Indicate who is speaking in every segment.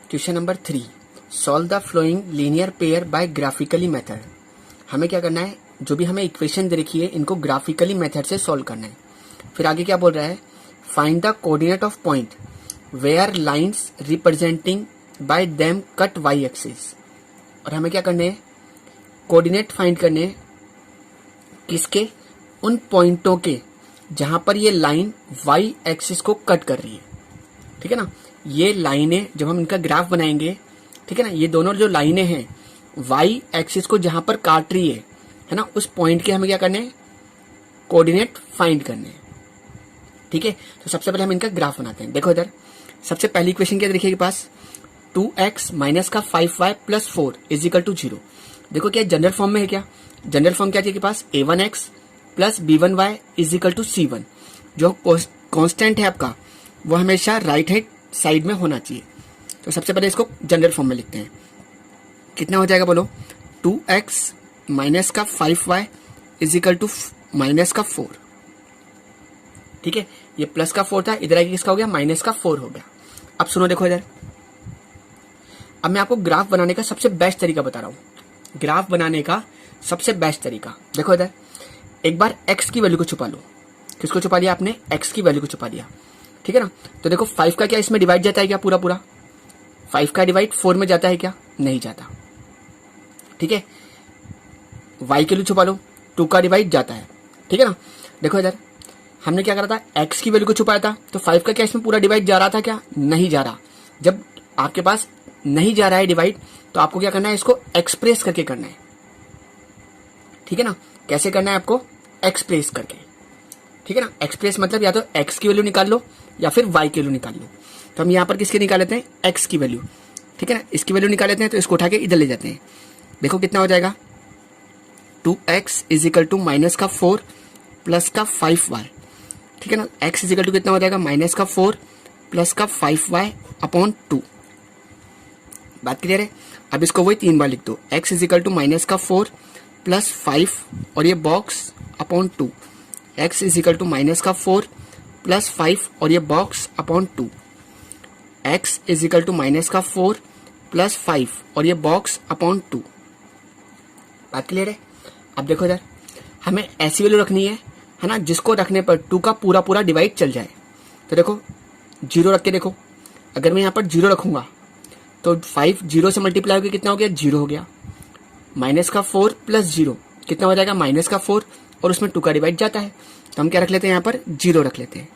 Speaker 1: Question number 3, solve the flowing linear pair bye graphically method. हमें क्या करना है, जो भी हमें इक्वेशन दे रखी है इनको ग्राफिकली मेथड से सॉल्व करना है। फिर आगे क्या बोल रहा है, find the coordinate of point where lines representing by them cut Y axis. और हमें क्या करने हैं, कोऑर्डिनेट फाइंड करने हैं किसके, उन पॉइंटों के जहां पर ये लाइन वाई एक्सिस को कट कर रही है। ठीक है ना, ये लाइनें जब हम इनका ग्राफ बनाएंगे, ठीक है ना, ये दोनों जो लाइनें हैं वाई एक्सिस को जहां पर काट रही है ना, उस पॉइंट के हमें क्या करने हैं, कोऑर्डिनेट फाइंड करने हैं। ठीक है, तो सबसे पहले हम इनका ग्राफ बनाते हैं। देखो इधर सबसे पहली इक्वेशन क्या देखिए के पास, 2x माइनस का 5y plus 4 is equal to 0। देखो क्या जनरल फॉर्म में है, क्या जनरल फॉर्म क्या है के पास, a1x plus b1y is equal to c1। जो कांस्टेंट है आपका वो हमेशा राइट हैंड साइड में होना चाहिए। तो सबसे पहले इसको जनरल फॉर्म में लिखते हैं। कितना हो जाएगा बोलो, 2x माइनस का 5y is equal to minus का 4। ठीक है, ये प्लस का 4 था, इधर आके किसका हो गया, माइनस का 4 हो गया। अब सुनो, देखो इधर, अब मैं आपको ग्राफ बनाने का सबसे बेस्ट तरीका बता रहा हूं। ग्राफ बनाने का सबसे बेस्ट तरीका देखो इधर, एक बार x की वैल्यू को छुपा लो। किसको छुपा लिया आपने, x की वैल्यू को छुपा लिया। ठीक है ना, तो देखो 5 का क्या इसमें डिवाइड जाता है क्या, पूरा पूरा 5 का डिवाइड 4 में जाता है क्या, नहीं जाता। ठीक है, y के लिए छुपा लो, 2 का डिवाइड जाता है। ठीक है ना, देखो इधर हमने क्या करा था, x की वैल्यू को छुपाया था, तो 5 का क्या इसमें पूरा डिवाइड जा रहा था क्या, नहीं जा रहा। जब आपके पास नहीं जा रहा है डिवाइड, तो आपको क्या करना है, इसको एक्सप्रेस करके करना है। ठीक है ना, कैसे करना है आपको, एक्सप्रेस करके। ठीक है ना, एक्सप्रेस मतलब या तो x की वैल्यू निकाल लो या फिर y की वैल्यू निकाल लो। तो हम यहाँ पर किसकी निकाल लेते हैं, x की वैल्यू। ठीक है ना, इसकी वैल्यू निकाल लेते हैं, तो इसको उठा के इधर ले जाते हैं। देखो कितना हो जाएगा, 2x is equal to minus का 4 प्लस का 5y। ठीक है ना, x इज इक्वल टू कितना हो जाएगा, माइनस का 4 प्लस का 5y अपॉन 2। बात क्लियर है। अब इसको वही 3 बार लिख दो, x is equal to minus का 4 प्लस 5 और ये box upon 2। x is equal to minus का 4 प्लस 5 और ये box upon 2। x is equal to minus का 4 प्लस 5 और ये बॉक्स अपॉन 2। बात क्लियर है। अब देखो इधर हमें ऐसी वैल्यू रखनी है ना, जिसको रखने पर 2 का पूरा पूरा डिवाइड चल जाए। तो देखो 0 रख के देखो, अगर मैं यहाँ पर 0 रखूंगा तो 5 0 से मल्टीप्लाई होकर कितना हो गया, 0 हो गया। माइनस का 4 प्लस 0 कितना हो जाएगा, माइनस का 4 और उसमें 2 का डिवाइड जाता है, तो हम क्या रख लेते हैं, यहाँ पर 0 रख लेते हैं।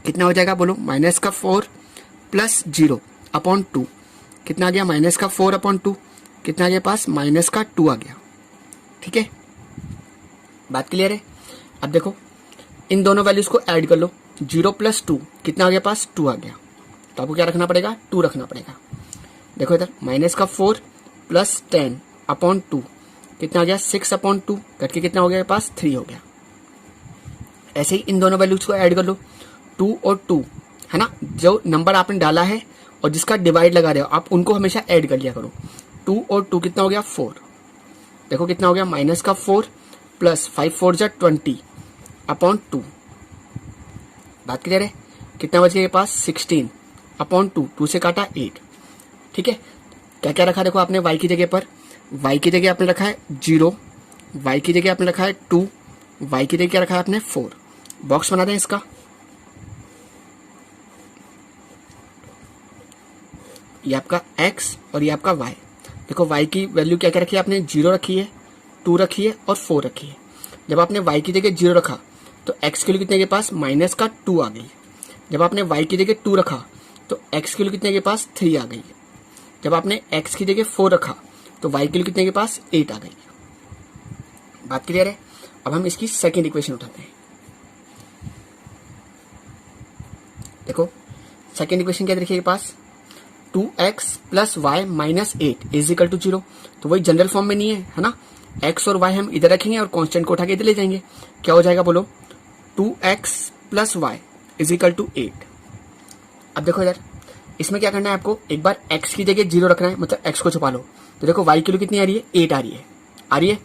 Speaker 1: कितना हो जाएगा बोलो, माइनस का 4 प्लस 0 अपॉन 2। कितना आ गया, माइनस का 4 अपॉन 2, कितना आ गया पास, माइनस का 2 आ गया। ठीक है, बात क्लियर है। अब देखो इन दोनों वैल्यूज को ऐड कर लो, 0 प्लस 2 कितना आ गया पास, 2 आ गया। तो आपको क्या रखना पड़ेगा, 2 रखना पड़ेगा। देखो इधर माइनस का 4 प्लस 10 अपॉन 2 कितना आ गया, 6 अपॉन 2 कट के कितना हो गया पास, 3 हो गया। ऐसे ही इन दोनों वैल्यूज को ऐड कर लो, 2 और 2 है ना, जो नंबर आपने डाला है और जिसका डिवाइड लगा रहे हो आप उनको हमेशा ऐड कर लिया करो। 2 और 2 कितना हो गया, 4। देखो कितना हो गया, माइनस का 4 प्लस 5 4 जा 20 अपॉन 2। बात क्लियर है। कितना बच गया पास, 16 अपॉन 2, 2 से काटा 8। ठीक है, क्या क्या रखा देखो आपने, y की जगह पर, y की जगह आपने रखा है 0, y की जगह आपने रखा है 2, y की जगह क्या रखा है आपने 4। बॉक्स बना दें इसका, ये आपका x और ये आपका y। देखो y की वैल्यू क्या क्या रखी है आपने, 0 रखी है, 2 रखी है और 4 रखी है। जब आपने y की जगह 0 रखा तो x के लिए कितने के पास, माइनस का 2 आ गई। जब आपने y की जगह 2 रखा तो x के लिए कितने के पास, 3 आ गई। जब आपने x की जगह 4 रखा तो y के लिए कितने के पास, 8 आ गई। बात क्लियर है। अब हम इसकी सेकेंड इक्वेशन उठाते हैं। देखो सेकेंड इक्वेशन क्या देखिए पास, 2x plus Y minus 8 is equal to 0। तो वही जनरल फॉर्म में नहीं है ना, x और y हम इधर रखेंगे और कांस्टेंट को उठा के इधर ले जाएंगे। क्या हो जाएगा बोलो, 2x plus Y is equal to 8। अब देखो इधर इसमें क्या करना है आपको, एक बार x की जगह 0 रखना है, मतलब x को छुपा लो। तो देखो y की वैल्यू कितनी आ रही है, 8 आ रही है, आ रही है।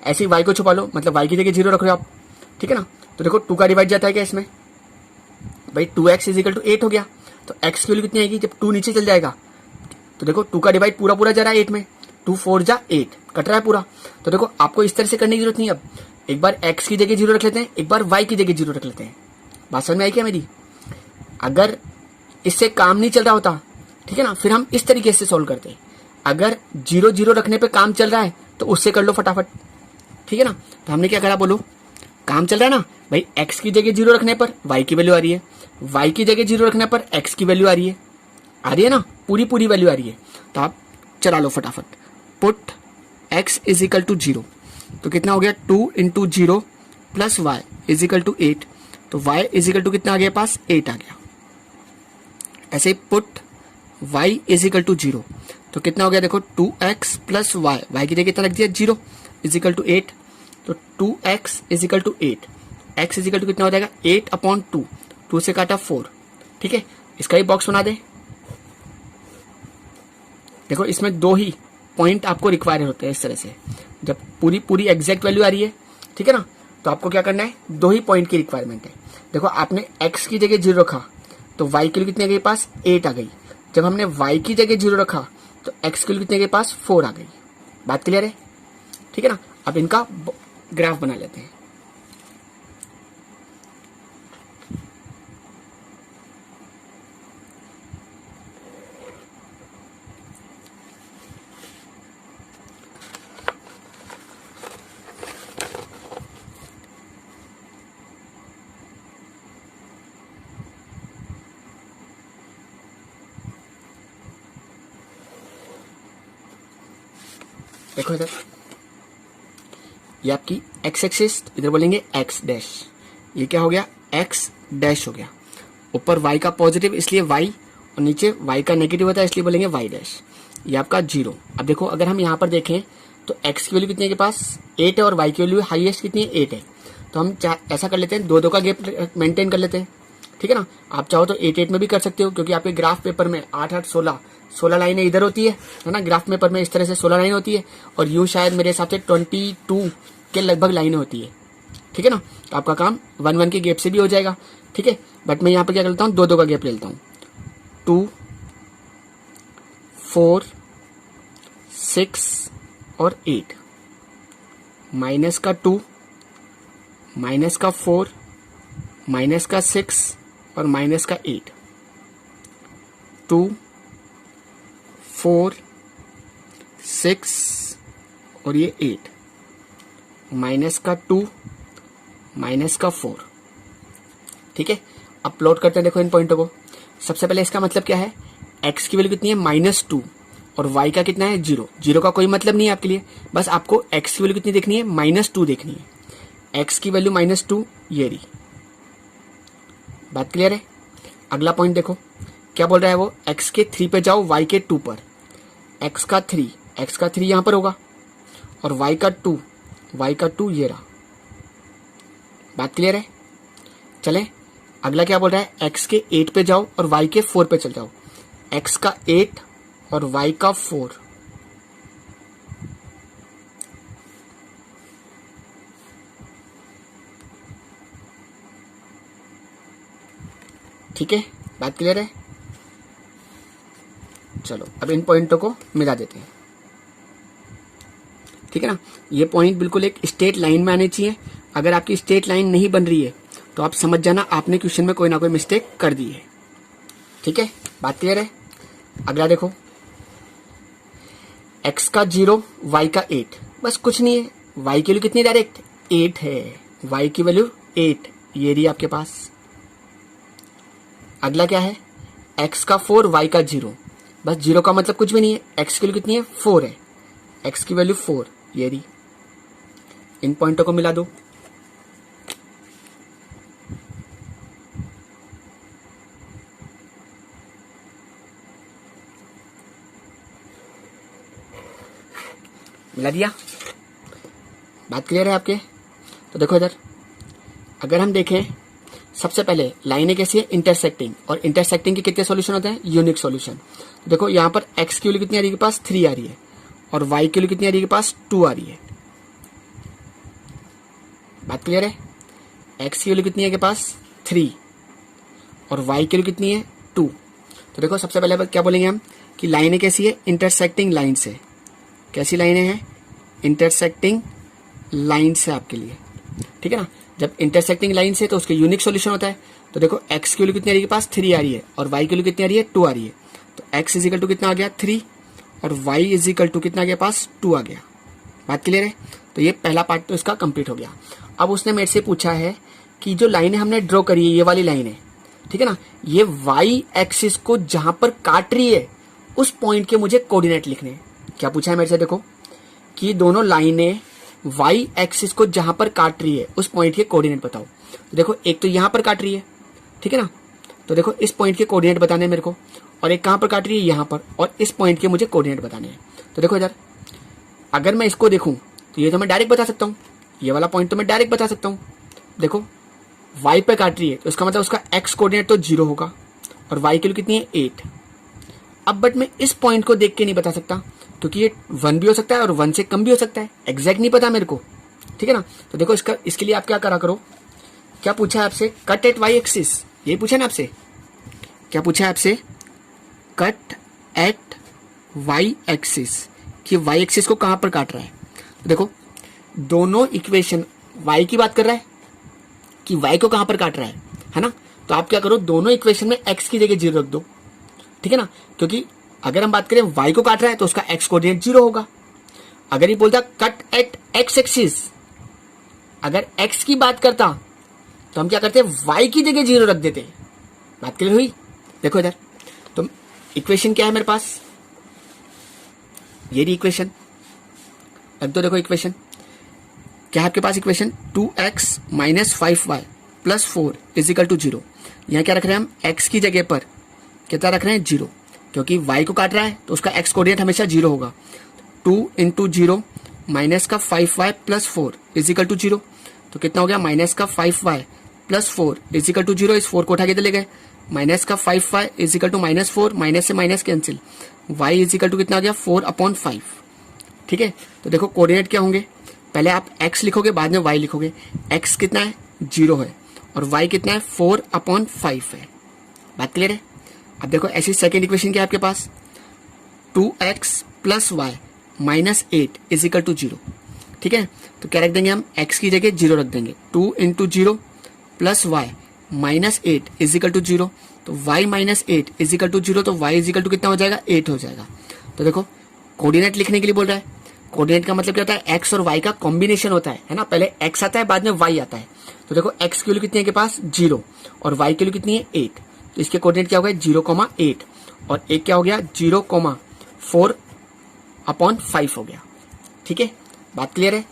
Speaker 1: ऐसे ही y को छुपा लो, मतलब y की जगह 0 रख रहे हो आप। ठीक है ना, तो देखो 2 का डिवाइड जाता है क्या इसमें, भाई 2x इज इक्वल टू 8 हो गया। तो x की वैल्यू कितनी आएगी जब 2 नीचे चल जाएगा? तो देखो 2 का डिवाइड पूरा पूरा जा रहा है 8 में, 2 4 जा 8 कट रहा है पूरा। तो देखो आपको इस तरह से करने की जरूरत नहीं है। अब एक बार x की जगह 0 रख लेते हैं, एक बार y की जगह 0 रख लेते हैं। बात समझ में आई क्या मेरी? अगर इससे काम नहीं चल रहा होता, ठीक है ना, फिर हम इस तरीके से सोल्व करते हैं। अगर 0 0 रखने पे काम चल रहा है तो उससे कर लो फटाफट, ठीक है ना। तो हमने क्या करा, बोलो? काम चल रहा है ना भाई, x की जगह 0 रखने पर y की वैल्यू आ रही है, y की जगह 0 रखने पर x की वैल्यू आ रही है ना, पूरी पूरी वैल्यू आ रही है। तो आप चला लो फटाफट, put x is equal to 0, तो कितना हो गया 2 into 0 plus y is equal to 8, तो y इज इक्वल टू कितना आ गया पास, 8 आ गया। ऐसे ही put y is equal to 0, तो कितना हो गया देखो 2x प्लस y की जगह कितना रख दिया 0 इज इक्वल टू 8, तो 2x is equal to 8, x is equal to कितना हो जाएगा 8/2, 2 से काटा 4, ठीक है। इसका ही बॉक्स बना दे। देखो इसमें 2 ही पॉइंट आपको रिक्वायर होते हैं इस तरह से, जब पूरी पूरी एग्जैक्ट वैल्यू आ रही है, ठीक है ना, तो आपको क्या करना है, 2 ही पॉइंट की रिक्वायरमेंट है। देखो आपने x की जगह 0 रखा तो y की वैल्यू कितनी आ गई पास, 8 आ गई। जब हमने y की जगह 0 रखा तो x की वैल्यू कितनी आ गई पास, 4 आ गई। बात क्लियर है, ठीक है ना। अब इनका ग्राफ बना लेते हैं। देखो इधर, ये आपकी x एक्सिस, इधर बोलेंगे x डैश, ये क्या हो गया x डैश हो गया। ऊपर y का पॉजिटिव इसलिए y, और नीचे y का नेगेटिव होता है इसलिए बोलेंगे y डैश। ये आपका 0। अब देखो अगर हम यहाँ पर देखें तो x की वैल्यू कितनी है के पास, 8 है, और y की वैल्यू हाईएस्ट कितनी है, 8 है। तो हम ऐसा कर लेते हैं, 2 2 का गैप मेंटेन कर लेते हैं, ठीक है ना। आप चाहो तो 8 8 में भी कर सकते हो, क्योंकि आपके ग्राफ पेपर में 8 8 16 लाइनें इधर होती है ना, ग्राफ पेपर में इस तरह से 16 लाइन होती है, और यूं शायद मेरे हिसाब से 22 के लगभग लाइनें होती है, ठीक है ना। तो आपका काम 1 1 के गैप से भी हो जाएगा, ठीक है। बट मैं यहाँ पे क्या करता हूँ, 2 2 का गैप ले लेता हूँ, 2 4 6 और 8, माइनस का 2 माइनस का 4 माइनस का 6 और माइनस का 8, 2 4 6 और ये 8, माइनस का 2 माइनस का 4, ठीक है। अब प्लॉट करते हैं, देखो इन पॉइंटों को। सबसे पहले इसका मतलब क्या है, x की वैल्यू कितनी है -2 और y का कितना है 0। 0 का कोई मतलब नहीं है आपके लिए, बस आपको x की वैल्यू कितनी देखनी है, -2 देखनी है। x की वैल्यू -2 ये रही। बात क्लियर है। अगला पॉइंट देखो क्या बोल रहा है वो, x के 3 पे जाओ y के 2 पर, x का 3 यहां पर होगा, और y का 2 ये रहा। बात क्लियर है। चले अगला क्या बोल रहा है, x के 8 पे जाओ और y के 4 पे चल जाओ, x का 8 और y का 4, ठीक है। बात क्लियर है। चलो अब इन पॉइंटों को मिला देते हैं, ठीक है ना। ये पॉइंट बिल्कुल एक स्ट्रेट लाइन में आने चाहिए। अगर आपकी स्ट्रेट लाइन नहीं बन रही है तो आप समझ जाना आपने क्वेश्चन में कोई ना कोई मिस्टेक कर दी है, ठीक है। बात क्लियर है। अगला देखो, x का 0 y का 8, बस कुछ नहीं है, y की वैल्यू कितनी डायरेक्ट 8 है, y की वैल्यू 8 ये रही आपके पास। अगला क्या है, x का 4 y का 0, बस 0 का मतलब कुछ भी नहीं है, x की वैल्यू कितनी है 4 है, x की वैल्यू 4 ये रही। इन पॉइंटों को मिला दो। मिला दिया। बात क्लियर है आपके। तो देखो इधर अगर हम देखें, सबसे पहले लाइनें कैसी है, इंटरसेक्टिंग, और इंटरसेक्टिंग के कितने सॉल्यूशन होते हैं, यूनिक सॉल्यूशन। तो देखो यहाँ पर x की वैल्यू कितनी आ रही है के पास 3 आ रही है, और y की वैल्यू कितनी आ रही है के पास 2 आ रही है। बात क्लियर है। x की वैल्यू कितनी है के पास 3 और y की वैल्यू कितनी है 2, तो देखो सबसे पहले क्या बोलेंगे हम कि लाइनें कैसी है, इंटरसेक्टिंग लाइन से। कैसी लाइनें हैं, इंटरसेक्टिंग लाइन से आपके लिए, ठीक है ना। जब इंटरसेक्टिंग लाइन से तो उसके यूनिक सॉल्यूशन होता है। तो देखो x की वैल्यू कितनी आ रही है, पास 3 आ रही है, और y की वैल्यू कितनी आ रही है, 2 आ रही है। तो x इजिकल टू कितना आ गया 3, और y इजिकल टू कितना आ गया, पास 2 आ गया। बात क्लियर है। तो ये पहला पार्ट तो इसका कंप्लीट हो गया। अब उसने मेरे से पूछा है कि जो लाइनें हमने ड्रॉ करी है, ये वाली लाइन है, ठीक है ना, ये y एक्सिस को जहां पर काट रही है उस पॉइंट के मुझे कोऑर्डिनेट लिखने हैं। क्या पूछा है मेरे से, देखो कि दोनों लाइनें y एक्सिस को जहां पर काट रही है उस पॉइंट के कोऑर्डिनेट बताओ। तो देखो एक तो यहां पर काट रही है, ठीक है ना, तो देखो इस पॉइंट के कोऑर्डिनेट बताने हैं मेरे को, और एक कहां पर काट रही है, यहां पर, और इस पॉइंट के मुझे कोऑर्डिनेट बताने हैं। तो देखो इधर अगर मैं इसको देखूं तो ये तो मैं डायरेक्ट बता सकता हूं, ये वाला पॉइंट तो मैं डायरेक्ट बता सकता हूं। देखो y पे काट रही है तो इसका मतलब उसका x कोऑर्डिनेट तो 0 होगा, और y की वैल्यू कितनी है 8। अब बट मैं इस पॉइंट को देख के नहीं बता सकता, क्योंकि ये 1 भी हो सकता है और 1 से कम भी हो सकता है, एग्जैक्ट नहीं पता मेरे को, ठीक है ना। तो देखो इसके लिए आप क्या करा करो, क्या पूछा है आपसे, कट एट y एक्सिस, यही पूछा ना आपसे, क्या पूछा है आपसे, कट एट y एक्सिस, कि y एक्सिस को कहां पर काट रहा है। तो देखो दोनों इक्वेशन y की बात कर रहा है कि y को कहां पर काट रहा है ना। तो आप क्या करो, दोनों इक्वेशन में x की जगह 0 रख दो, ठीक है ना, क्योंकि अगर हम बात करें y को काट रहा है तो उसका x कोऑर्डिनेट 0 होगा। अगर ये बोलता कट एट x एक्सिस, अगर x की बात करता तो हम क्या करते, y की जगह 0 रख देते। बात क्लियर हुई। देखो इधर तो इक्वेशन क्या है मेरे पास, ये रही इक्वेशन, रख दो। देखो इक्वेशन क्या है आपके पास, equation 2x minus 5y plus 4 is equal to 0। यहाँ क्या रख रहे हैं हम, x की जगह पर कितना रख रहे हैं 0, क्योंकि y को काट रहा है तो उसका x कोऑर्डिनेट हमेशा 0 होगा। 2 इंटू 0 माइनस का 5y प्लस 4 इजिकल टू 0। तो कितना हो गया, माइनस का 5y प्लस 4 इजिकल टू 0। इस 4 को उठा के चले गए, माइनस का 5y is equal to minus 4, minus से minus cancel, y is equal to कितना आ गया 4/5, ठीक है। तो देखो कोऑर्डिनेट क्या होंगे, पहले आप x लिखोगे बाद में y लिखोगे। x कितना है 0 है, और y कितना है 4/5 है। बात क्लियर है। अब देखो ऐसी सेकेंड इक्वेशन क्या है आपके पास, 2x plus Y minus 8 is equal to 0, ठीक है। तो क्या रख देंगे हम, x की जगह 0 रख देंगे। 2 into 0 plus Y minus 8 is equal to 0। तो y माइनस 8 इजिकल टू 0, तो y इजिकल टू कितना हो जाएगा 8 हो जाएगा। तो देखो कोऑर्डिनेट लिखने के लिए बोल रहा है, कोऑर्डिनेट का मतलब क्या होता है, x और y का कॉम्बिनेशन होता है ना, पहले x आता है बाद में y आता है। तो देखो x की वैल्यू कितनी है के पास 0, और y की वैल्यू कितनी है 8। तो इसके कोऑर्डिनेट क्या हो गया 0,8, और एक क्या हो गया 0,4/5 हो गया, ठीक है। बात क्लियर है।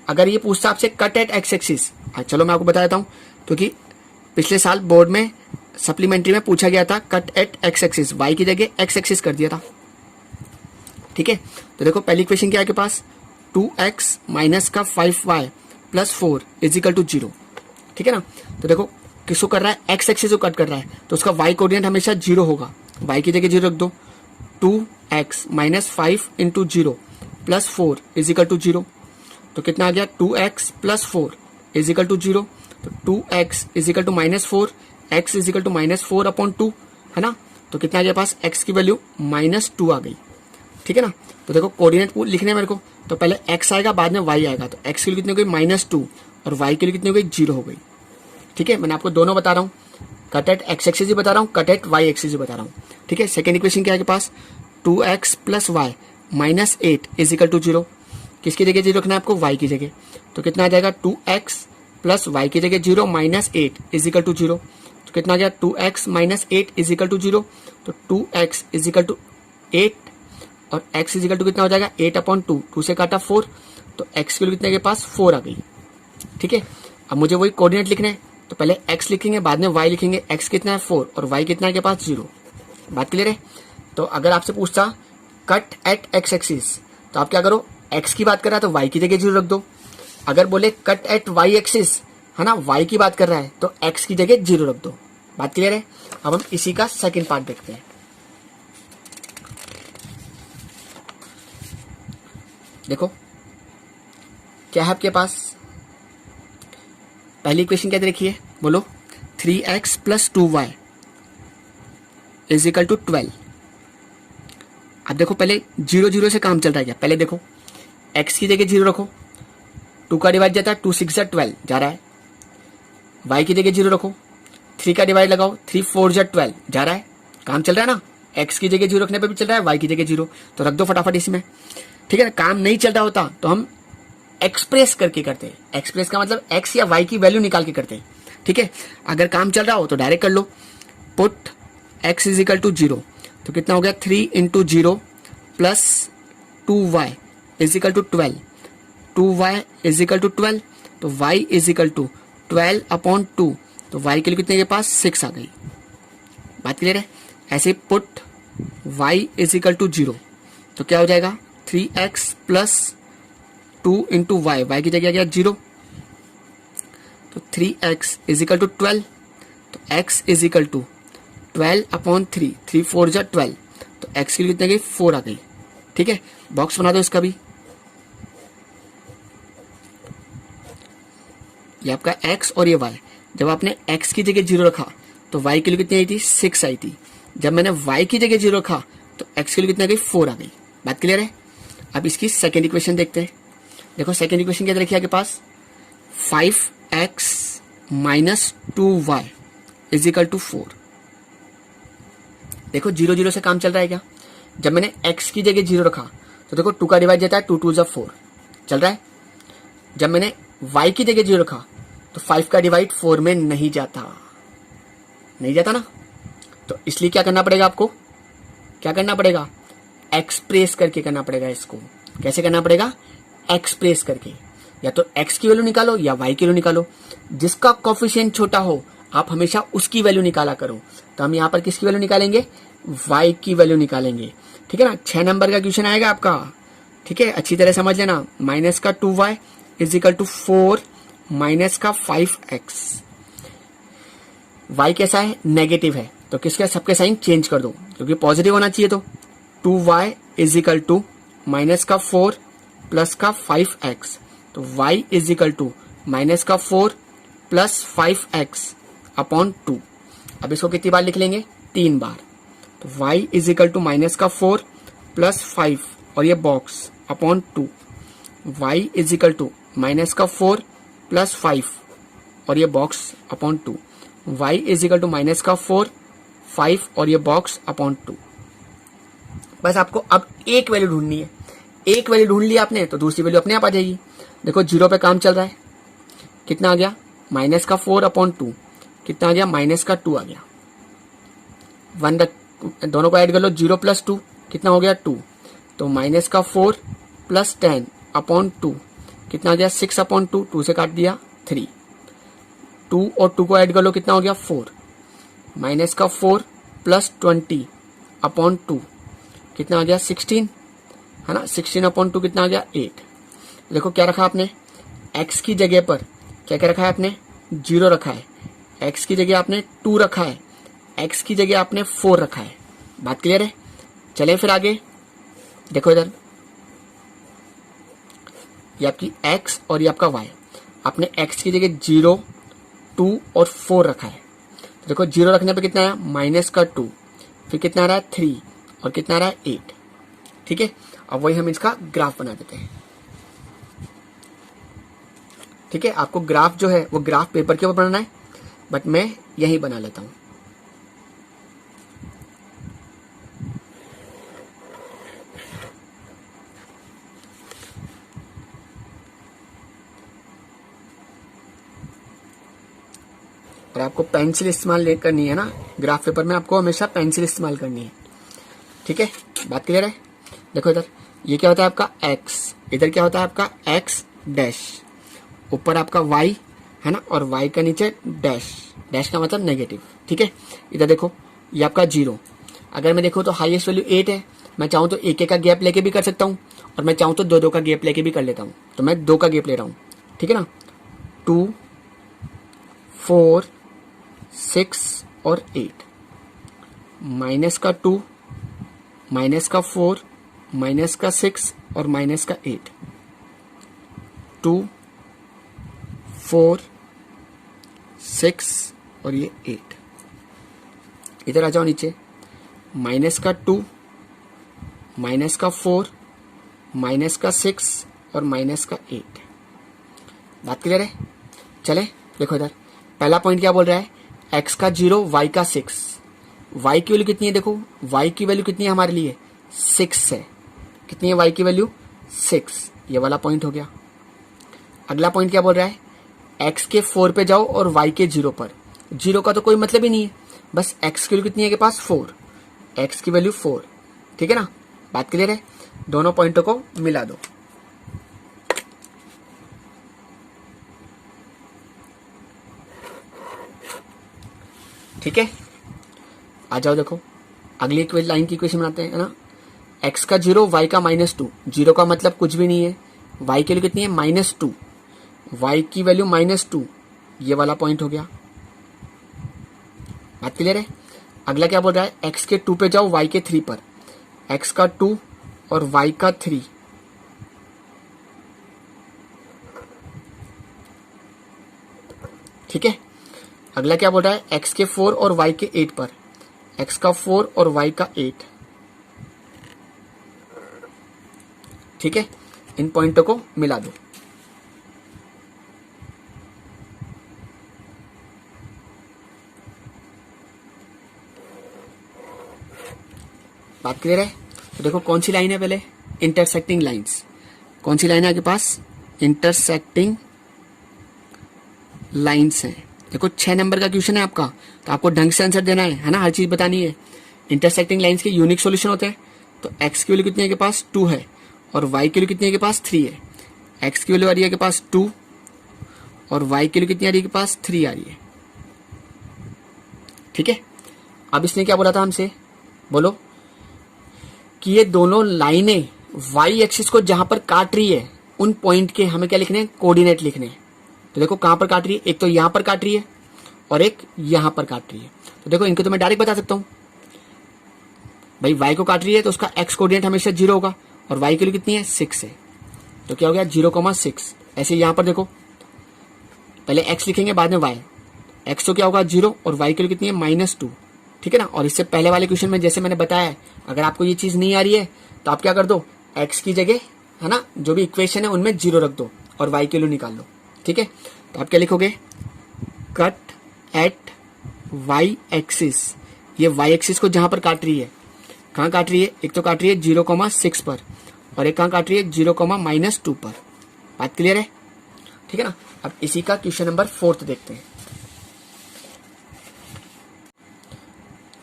Speaker 1: अगर ये पूछता आपसे कट एट x एक्सिस, चलो मैं आपको बता देता हूँ, क्योंकि पिछले साल बोर्ड में सप्लीमेंट्री में पूछा गया था cut at x axis, y की जगह x एक्सिस कर दिया था, ठीक है। तो देखो पहली इक्वेशन क्या है के पास, 2x माइनस का 5y प्लस 4 इजिकल टू 0, ठीक है ना। तो देखो किसको कर रहा है, x एक्सिस को कट कर रहा है, तो उसका y कोऑर्डिनेट हमेशा 0 होगा, y की जगह 0 रख दो। 2x minus 5 into 0 plus 4 is equal to 0। तो कितना आ गया 2x प्लस 4 इजिकल टू 0। तो 2x is equal to minus 4, x is equal to minus 4/2 है ना। तो कितना आ गया पास, x की वैल्यू -2 आ गई, ठीक है ना। तो देखो कोऑर्डिनेट लिखने हैं मेरे को, तो पहले x आएगा बाद में y आएगा। तो x की वैल्यू कितनी हो गई -2, और y की वैल्यू कितनी हो गई 0 हो गई, ठीक है। मैंने आपको दोनों बता रहा हूँ, कट एट x एक्सिस ही बता रहा हूँ, कट एट y एक्सिस ही बता रहा हूँ, ठीक है। सेकेंड इक्वेशन क्या है के पास, 2x plus Y minus 8 is equal to 0। किसकी जगह 0 रखना है आपको, y की जगह। तो कितना आ जाएगा 2x प्लस वाई की जगह 0 माइनस 8 इजिकल टू 0। तो कितना आ गया 2x माइनस 8 इजिकल टू 0। तो 2x इजिकल टू 8, और x इजिकल टू कितना हो जाएगा 8/2, 2 से काटा 4, तो x के लिए कितने के पास 4 आ गई, ठीक है। अब मुझे वही कोऑर्डिनेट लिखना है, तो पहले x लिखेंगे बाद में y लिखेंगे। x कितना है 4, और y कितना है के पास 0। बात क्लियर है। तो अगर आपसे पूछता कट एट x एक्सिस, तो आप क्या करो, x की बात कर रहा है तो y की जगह 0 रख दो। अगर बोले कट एट y एक्सिस, है ना, y की बात कर रहा है तो x की जगह 0 रख दो। बात क्लियर है। अब हम इसी का सेकंड पार्ट देखते हैं। देखो क्या है आपके पास, पहली इक्वेशन क्या देखिए, बोलो 3x plus 2y is equal to 12। अब देखो पहले 0 0 से काम चल रहा है क्या, पहले देखो x की जगह 0 रखो, 2 का डिवाइड जाता है 2 6 12 जा रहा है, y की जगह 0 रखो, 3 का डिवाइड लगाओ 3 4 12 जा रहा है, काम चल रहा है ना। x की जगह 0 रखने पे भी चल रहा है, y की जगह 0, तो रख दो फटाफट इसमें, ठीक है ना। काम नहीं चल रहा होता तो हम एक्सप्रेस करके करते हैं, एक्सप्रेस का मतलब x या y की वैल्यू निकाल के करते हैं, ठीक है। अगर काम चल रहा हो तो डायरेक्ट कर लो, put x is equal to 0, तो कितना हो गया 3 into 0 plus 2y is equal to 12, 2y is equal to 12, तो y is equal to 12 upon 2, तो y के लिए कितने के पास 6 आ गई। बात क्लियर है। ऐसे put y is equal to 0, तो क्या हो जाएगा 3x plus 2 into Y, Y की जगह आ गया 0, तो 3x इज इक्वल टू 12, तो x is equal to 12 upon 3, 3 4 जा 12, तो x के लिए कितने गई 4 आ गई, ठीक है। बॉक्स बना दो इसका भी, ये आपका x और ये y, जब आपने x की जगह 0 रखा तो y के लिए कितनी आई थी 6 आई थी, जब मैंने y की जगह 0 रखा तो x के लिए कितनी आ गई 4 आ गई। बात क्लियर है। अब इसकी सेकेंड इक्वेशन देखते हैं। देखो सेकेंड इक्वेशन क्या रखी आपके पास, 5x minus 2y is equal to 4। देखो 0 0 से काम चल रहा है क्या, जब मैंने x की जगह 0 रखा तो देखो 2 का डिवाइड जाता है 2 2 जा 4 चल रहा है, जब मैंने y की जगह 0 रखा तो 5 का डिवाइड 4 में नहीं जाता, नहीं जाता ना, तो इसलिए क्या करना पड़ेगा आपको, क्या करना पड़ेगा एक्सप्रेस करके करना पड़ेगा। इसको कैसे करना पड़ेगा, एक्सप्रेस करके, या तो x की वैल्यू निकालो या y की वैल्यू निकालो, जिसका कोफिशिएंट छोटा हो आप हमेशा उसकी वैल्यू निकाला करो। तो हम यहाँ पर किसकी वैल्यू निकालेंगे, y की वैल्यू निकालेंगे, ठीक है ना। 6 नंबर का क्वेश्चन आएगा आपका, ठीक है, अच्छी तरह समझ लेना। माइनस का 2y is equal to 4 minus का 5x, y कैसा है नेगेटिव है, तो किसके सबके साइन चेंज कर दो, क्योंकि पॉजिटिव होना चाहिए। तो 2y is equal to minus का 4 प्लस का 5x, तो y is equal to minus का 4 प्लस 5x अपॉन 2। अब इसको कितनी बार लिख लेंगे, 3 बार। तो y is equal to minus का 4 प्लस 5 और ये box upon 2, y is equal to minus का 4 प्लस 5 और ये box upon 2, y is equal to minus का 4 5 और ये बॉक्स अपॉन 2। बस आपको अब एक वैल्यू ढूंढनी है, एक वैल्यू ढूंढ ली आपने तो दूसरी वैल्यू अपने आप आ जाएगी। देखो 0 पे काम चल रहा है, कितना आ गया माइनस का 4 अपॉन 2, कितना आ गया माइनस का 2 आ गया। 1 दोनों को ऐड कर लो, 0 प्लस 2 कितना हो गया 2, तो माइनस का 4 प्लस 10 अपॉन 2 कितना आ गया 6 अपॉन 2, 2 से काट दिया 3, 2 और 2 को ऐड कर लो कितना हो गया 4, माइनस का 4 प्लस 20 अपॉन 2 कितना आ गया 16, है ना। 16 अपॉन 2 कितना आ गया 8। देखो क्या रखा आपने, x की जगह पर क्या क्या रखा है आपने 0 रखा है, x की जगह आपने 2 रखा है, x की जगह आपने 4 रखा है। बात क्लियर है। चले फिर आगे देखो इधर, ये आपकी x और ये आपका y, आपने x की जगह 0 2 और 4 रखा है। तो देखो 0 रखने पे कितना आया माइनस का 2, फिर कितना आ रहा है 3 और कितना आ रहा है 8, ठीक है। अब वही हम इसका ग्राफ बना देते हैं, ठीक है। आपको ग्राफ जो है वो ग्राफ पेपर के ऊपर बनाना है, बट मैं यही बना लेता हूं। और आपको पेंसिल इस्तेमाल करनी है ना, ग्राफ पेपर में आपको हमेशा पेंसिल इस्तेमाल करनी है, ठीक है। बात क्लियर है। देखो इधर ये क्या होता है आपका x, इधर क्या होता है आपका x डैश, ऊपर आपका y है ना, और y का नीचे डैश, डैश का मतलब नेगेटिव, ठीक है। इधर देखो ये आपका 0, अगर मैं देखो तो हाईएस्ट वैल्यू 8 है, मैं चाहूँ तो 1 का गैप लेके भी कर सकता हूँ, और मैं चाहूँ तो 2 का गैप लेके भी कर लेता हूँ, तो मैं 2 का गैप ले रहा हूँ, ठीक है ना। 2 4 6 और 8, माइनस का 2 माइनस का 4 माइनस का 6 और माइनस का 8, 2 4 6 और ये 8। इधर आ जाओ नीचे, माइनस का 2, माइनस का 4, माइनस का 6 और माइनस का 8। बात क्लियर है? चले देखो इधर, पहला पॉइंट क्या बोल रहा है, x का 0, y का 6। y की वैल्यू कितनी है, देखो y की वैल्यू कितनी है हमारे लिए, 6 है। कितनी है y की वैल्यू, 6। ये वाला पॉइंट हो गया। अगला पॉइंट क्या बोल रहा है, x के 4 पे जाओ और y के 0 पर। 0 का तो कोई मतलब ही नहीं है, बस x की वैल्यू कितनी है के पास, 4। x की वैल्यू 4, ठीक है ना। बात क्लियर है? दोनों पॉइंटों को मिला दो। ठीक है, आ जाओ देखो अगली लाइन की इक्वेशन बनाते हैं, है ना। x का 0, y का -2। 0 का मतलब कुछ भी नहीं है, y की वैल्यू कितनी है, -2। y की वैल्यू -2, ये वाला पॉइंट हो गया। बात क्लियर है? अगला क्या बोल रहा है, x के 2 पे जाओ, y के 3 पर। x का 2 और y का 3। ठीक है, अगला क्या बोल रहा है, x के 4 और y के 8 पर। x का 4 और y का 8। ठीक है, इन पॉइंटों को मिला दो। बात क्लियर है? तो देखो कौन सी लाइन है, पहले इंटरसेक्टिंग लाइंस। कौन सी लाइन है आपके पास, इंटरसेक्टिंग लाइंस है। देखो 6 नंबर का क्वेश्चन है आपका, तो आपको ढंग से आंसर देना है ना, हर चीज बतानी है। इंटरसेक्टिंग लाइंस के यूनिक सॉल्यूशन होते हैं। तो x की वैल्यू कितनी है के पास, 2 है, और y की वैल्यू कितनी है के पास, 3 है। x की वैल्यू आ रही है के पास 2 और y की वैल्यू कितनी आ रही है के पास, 3 आ रही है। ठीक है, अब इसने क्या बोला था हमसे, बोलो कि ये दोनों लाइनें y एक्सिस को जहां पर काट रही है, उन पॉइंट के हमें क्या लिखने हैं, कोऑर्डिनेट लिखने हैं। तो देखो कहां पर काट रही है, एक तो यहां पर काट रही है और एक यहां पर काट रही है। तो देखो इनको तो मैं डायरेक्ट बता सकता हूं, भाई y को काट रही है तो उसका x कोऑर्डिनेट हमेशा 0 होगा, और y की वैल्यू कितनी है, 6 है। तो क्या हो गया, 0,6। ऐसे यहां पर देखो, पहले x लिखेंगे बाद में y। x तो क्या होगा 0 और y की वैल्यू कितनी है, -2। ठीक है ना। और इससे पहले वाले क्वेश्चन में जैसे मैंने बताया है, अगर आपको ये चीज नहीं आ रही है तो आप क्या कर दो, x की जगह, है ना, जो भी इक्वेशन है उनमें 0 रख दो और y की वैल्यू निकाल लो। ठीक है, तो आप क्या लिखोगे, कट एट y एक्सिस। ये y एक्सिस को जहां पर काट रही है, कहां काट रही है, एक तो काट रही है 0,6 पर और एक कहां काट रही है 0,-2 पर। बात क्लियर है? ठीक है ना। अब इसी का क्वेश्चन नंबर 4 देखते हैं।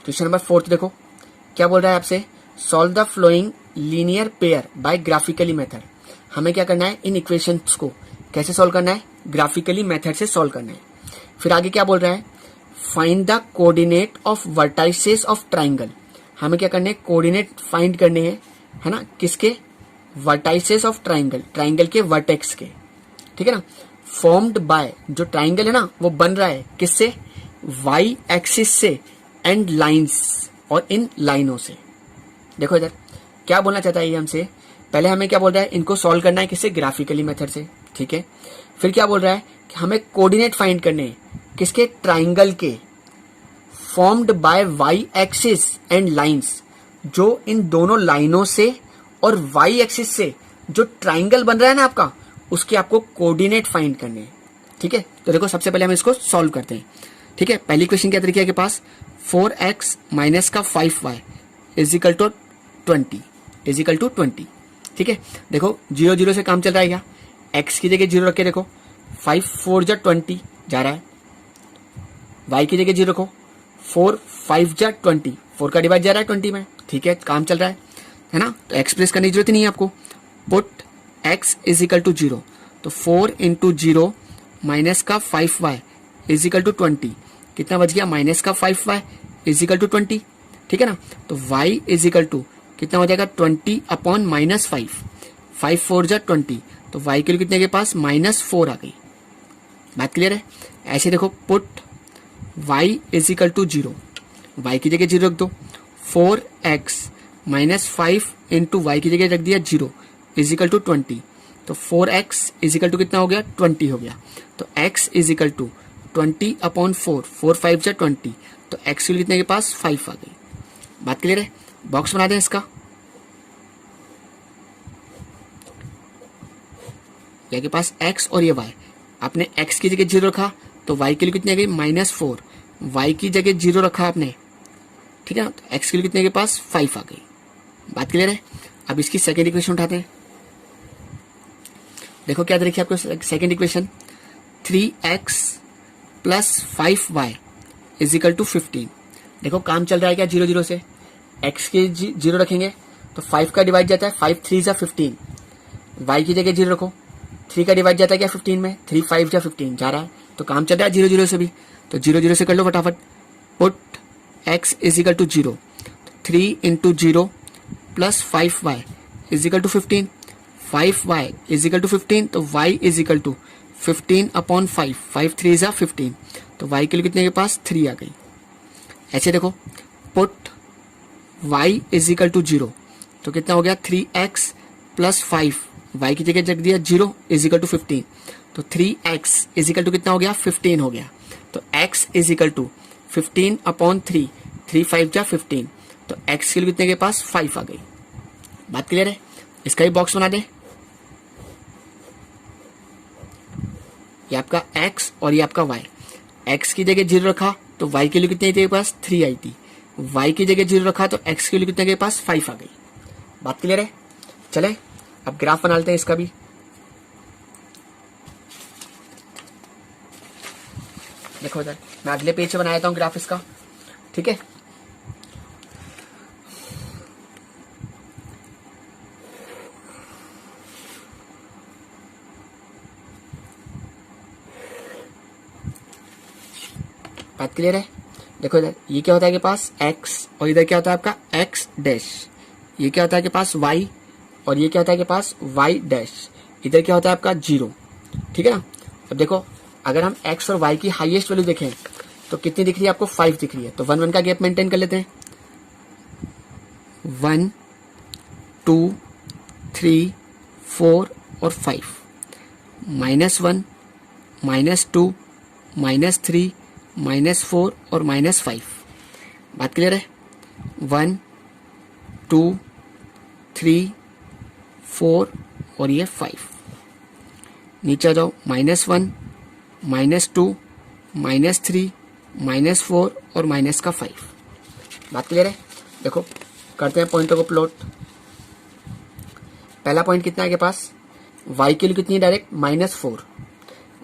Speaker 1: क्वेश्चन नंबर 4 देखो क्या बोल रहा है आपसे, solve the flowing linear pair bye graphically method. हमें क्या करना है, इन इक्वेशंस को कैसे सॉल्व करना है, ग्राफिकली मेथड से सॉल्व करना है। फिर आगे क्या बोल रहा है, find the coordinate of vertices of triangle. हमें क्या करने हैं, कोऑर्डिनेट फाइंड करने हैं, है ना, किसके, वर्टाइसेस ऑफ ट्राइंगल, ट्राइंगल के वर्टेक्स के। ठीक है ना। फॉर्म्ड बाय, जो ट्राइंगल है ना वो बन रहा है किससे, वाई एक्सिस से एंड लाइंस, और इन लाइनों से। देखो इधर क्या बोलना चाहता है ये हमसे, पहले हमें क्या बोल रहा है, इनको सॉल्व करना है किससे, ग्राफिकली मेथड से। ठीक है, फिर क्या बोल रहा है कि हमें कोऑर्डिनेट फाइंड करने हैं किसके, ट्राइंगल के, formed by Y axis and lines, जो इन दोनों लाइनों से और वाई एक्सिस से जो ट्राइंगल बन रहा है ना आपका, उसके आपको कोऑर्डिनेट फाइंड करने हैं। ठीक है, तो देखो सबसे पहले हम इसको सॉल्व करते हैं। ठीक है, पहली क्वेश्चन क्या तरीके के पास, 4x माइनस का 5y इज इक्वल टू 20। ठीक है, देखो 0 0 से काम चल रहा है क्या, x की जगह 0 रख के देखो, 5 4 जा 20 जा रहा है, y की जगह 0 रखो, 4 5 जा 20, 4 का डिवाइड जा रहा है 20 में। ठीक है, काम चल रहा है ना। तो एक्सप्रेस करने की जरूरत नहीं है आपको, put x is equal to 0, तो 4 इंटू 0 माइनस का 5y इज इक्वल टू 20, कितना बच गया, माइनस का 5y इज इक्वल टू 20। ठीक है ना, तो y इज इक्वल टू कितना हो जाएगा, 20 अपॉन -5, 5 4 जा 20, तो y की वैल्यू कितने के पास, -4 आ गई। बात क्लियर है? ऐसे देखो, put y is equal to 0, y की जगह 0 रख दो, 4x माइनस 5 इंटू वाई की जगह रख दिया 0 इज इक्वल टू 20, तो 4x इज इक्वल टू कितना हो गया, 20 हो गया। तो x is equal to 20 upon 4, 4 5 जा 20, तो x की कितने के पास 5 आ गई। बात क्लियर है? बॉक्स बना दें इसका। ये के पास x और ये y, आपने x की जगह 0 रखा तो y के लिए कितनी आ गई -4, y की जगह 0 रखा आपने, ठीक है ना, तो x के लिए कितने के पास 5 आ गई। बात क्लियर है? अब इसकी सेकेंड इक्वेशन उठाते हैं। देखो क्या देखिए आपको सेकेंड इक्वेशन, 3x + 5y = 15। देखो काम चल रहा है क्या 0 0 से, x के 0 रखेंगे तो 5 का डिवाइड जाता है, 5 3 = 15, y की जगह 0 रखो, 3 का डिवाइड जाता है क्या 15 में, 3 5 = 15 जा रहा है, तो काम चल रहा है 0 0 से भी, तो 0 0 से कर लो फटाफट। पुट x = 0, 3 × 0 + 5y = 15, 5y = 15, तो y = 15/5, 5 3 = 15, तो y के लिए कितने के पास 3 आ गई। ऐसे देखो, पुट y = 0, तो कितना हो गया 3x + 5, y की जगह रख दिया 0 = 15, तो 3x = कितना हो गया 15 हो गया, तो x = 15/3, 3 5 = 15, तो x के लिए कितने के पास 5 आ गई। बात क्लियर है? इसका ही बॉक्स बना दे, ये आपका x और ये आपका y, x की जगह 0 रखा तो y के लिए कितने के पास 3 आई थी, y की जगह 0 रखा तो x के लिए कितने के पास 5 आ गई। बात क्लियर है? चले अब ग्राफ बना लेते हैं इसका भी। देखो इधर मैं अगले पेज से बना देता हूं ग्राफ इसका, ठीक है। बात क्लियर है? देखो इधर ये क्या होता है के पास x और इधर क्या होता है आपका x डैश, ये क्या होता है के पास y और ये क्या होता है के पास y डैश, इधर क्या होता है आपका 0, ठीक है ना। अब देखो अगर हम x और y की हाईएस्ट वैल्यू देखें तो कितनी दिख रही है आपको 5 दिख रही है, तो 1 1 का गैप मेंटेन कर लेते हैं, 1 2 3 4 और 5, -1 -2 -3 -4 और -5। बात क्लियर है? 1 2 3 4 और ये 5, नीचे आ जाओ, -1 -2 -3 -4 और -5। बात क्लियर है? देखो करते हैं पॉइंटों को प्लॉट। पहला पॉइंट कितना है के पास, y के लिए कितनी है डायरेक्ट -4,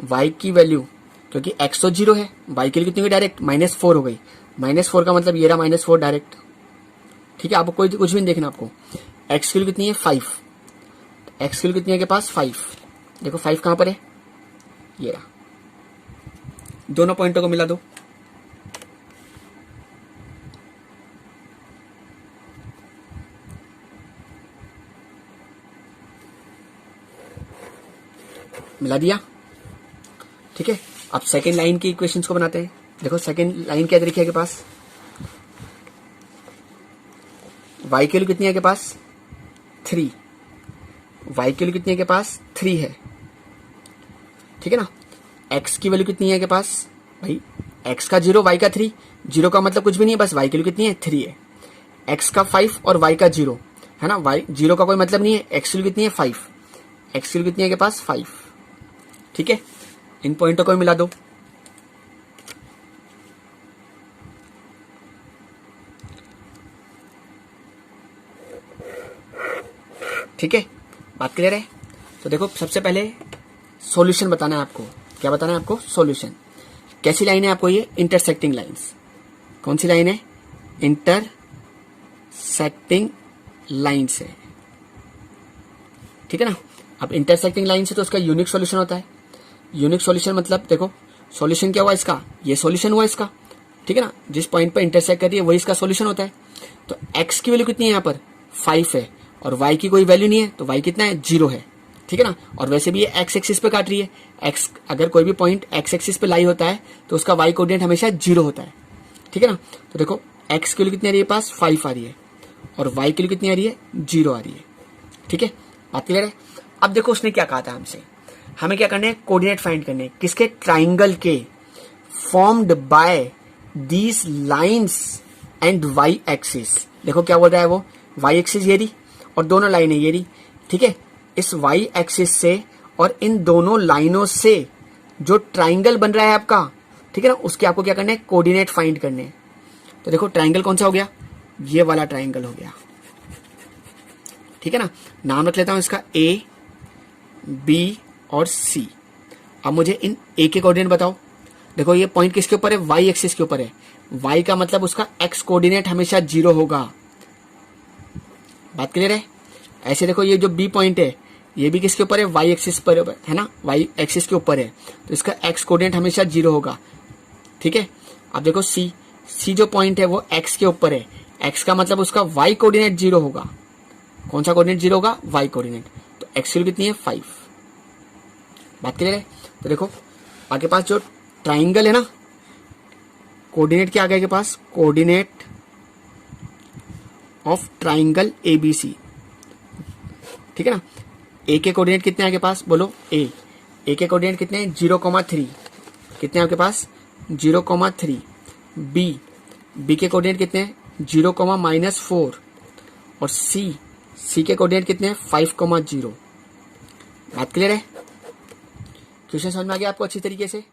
Speaker 1: y की वैल्यू क्योंकि x तो 0 है, y के लिए कितनी हुई डायरेक्ट -4 हो गई, -4 का मतलब ये रहा -4 डायरेक्ट, ठीक है। आपको कोई कुछ भी नहीं देखना, आपको x के लिए कितनी है 5, x के लिए कितनी है के पास 5, देखो 5 कहां पर है, ये रहा, दोनों पॉइंटों को मिला दो, मिला दिया, ठीक है। अब सेकेंड लाइन की इक्वेशंस को बनाते हैं। देखो सेकेंड लाइन क्या तरीके है के पास, y के लिए कितनी है के पास 3, y के लिए कितनी है के पास 3 है, ठीक है ना। x की वैल्यू कितनी है के पास, भाई x का 0 y का 3, 0 का मतलब कुछ भी नहीं है, बस y के लिए कितनी है 3 है, x का 5 और y का 0 है ना, y 0 का कोई मतलब नहीं है, x के लिए कितनी है 5, x के लिए कितनी है के पास 5, ठीक है। इन पॉइंटों को मिला दो, ठीक है। बात क्लियर है? तो देखो सबसे पहले सॉल्यूशन बताना है आपको, क्या बताना है आपको, सॉल्यूशन। कैसी लाइन है आपको, ये इंटरसेक्टिंग लाइंस, कौन सी लाइन है, इंटरसेक्टिंग लाइंस है, ठीक है ना। अब इंटरसेक्टिंग लाइन से तो उसका यूनिक सॉल्यूशन होता है, यूनिक सॉल्यूशन मतलब देखो सॉल्यूशन क्या हुआ इसका, ये सॉल्यूशन हुआ इसका, ठीक है ना, जिस पॉइंट पर इंटरसेक्ट कर रही है वही इसका सॉल्यूशन होता है। तो x की वैल्यू कितनी है यहाँ पर 5 है और y की कोई वैल्यू नहीं है, तो y कितना है 0 है, ठीक है ना। और वैसे भी ये x एक्सिस पे काट रही है, x अगर कोई भी पॉइंट x एक्सिस पे लाई होता है तो उसका y कोऑर्डिनेट हमेशा 0 होता है, ठीक है ना। तो देखो x के लिए कितनी आ रही है पास 5 आ रही है और y के लिए कितनी आ रही है 0 आ रही है, ठीक है। बात क्लियर है? अब देखो उसने क्या कहा था हमसे, हमें क्या करना है, कोऑर्डिनेट फाइंड करने हैं, किसके, ट्राइंगल के, formed by these lines and Y axis. देखो क्या बोल रहा है वो, वाई एक्सिस ये रही और दोनों लाइनें ये रही, ठीक है। इस वाई एक्सिस से और इन दोनों लाइनों से जो ट्राइंगल बन रहा है आपका, ठीक है ना, उसके आपको क्या करना है, कोऑर्डिनेट फाइंड करने हैं। तो देखो ट्राइंगल कौन सा हो गया, ये वाला ट्राइंगल हो गया, ठीक है ना। नाम रख लेता हूं इसका ए, बी और सी। अब मुझे इन ए के कोऑर्डिनेट बताओ। देखो ये पॉइंट किसके ऊपर है, वाई एक्सिस के ऊपर है। वाई का मतलब उसका एक्स कोऑर्डिनेट हमेशा 0 होगा। बात क्लियर है। ऐसे देखो ये जो बी पॉइंट है ये भी किसके ऊपर है, वाई एक्सिस पर है ना, वाई एक्सिस के ऊपर है, तो इसका एक्स कोऑर्डिनेट हमेशा 0 होगा, ठीक है। अब देखो सी, सी जो पॉइंट है वो एक्स के ऊपर है, एक्स का मतलब उसका वाई कोऑर्डिनेट 0 होगा। कौन सा कोऑर्डिनेट 0 होगा, वाई कोऑर्डिनेट। तो एक्स की वैल्यू कितनी है, 5। बात क्लियर है। तो देखो आपके पास जो ट्राइंगल है ना, कोऑर्डिनेट क्या आ गया के पास, कोऑर्डिनेट ऑफ ट्राइंगल एबीसी, ठीक है ना। ए के कोऑर्डिनेट कितने हैं आपके पास, बोलो ए के कोऑर्डिनेट कितने हैं, 0,3। कितने हैं आपके पास, 0,3। बी के कोऑर्डिनेट कितने हैं, 0,-4। और सी के कोऑर्डिनेट कितने हैं, 5,0। बात क्लियर है। क्वेश्चन समझ में आ गया आपको अच्छी तरीके से।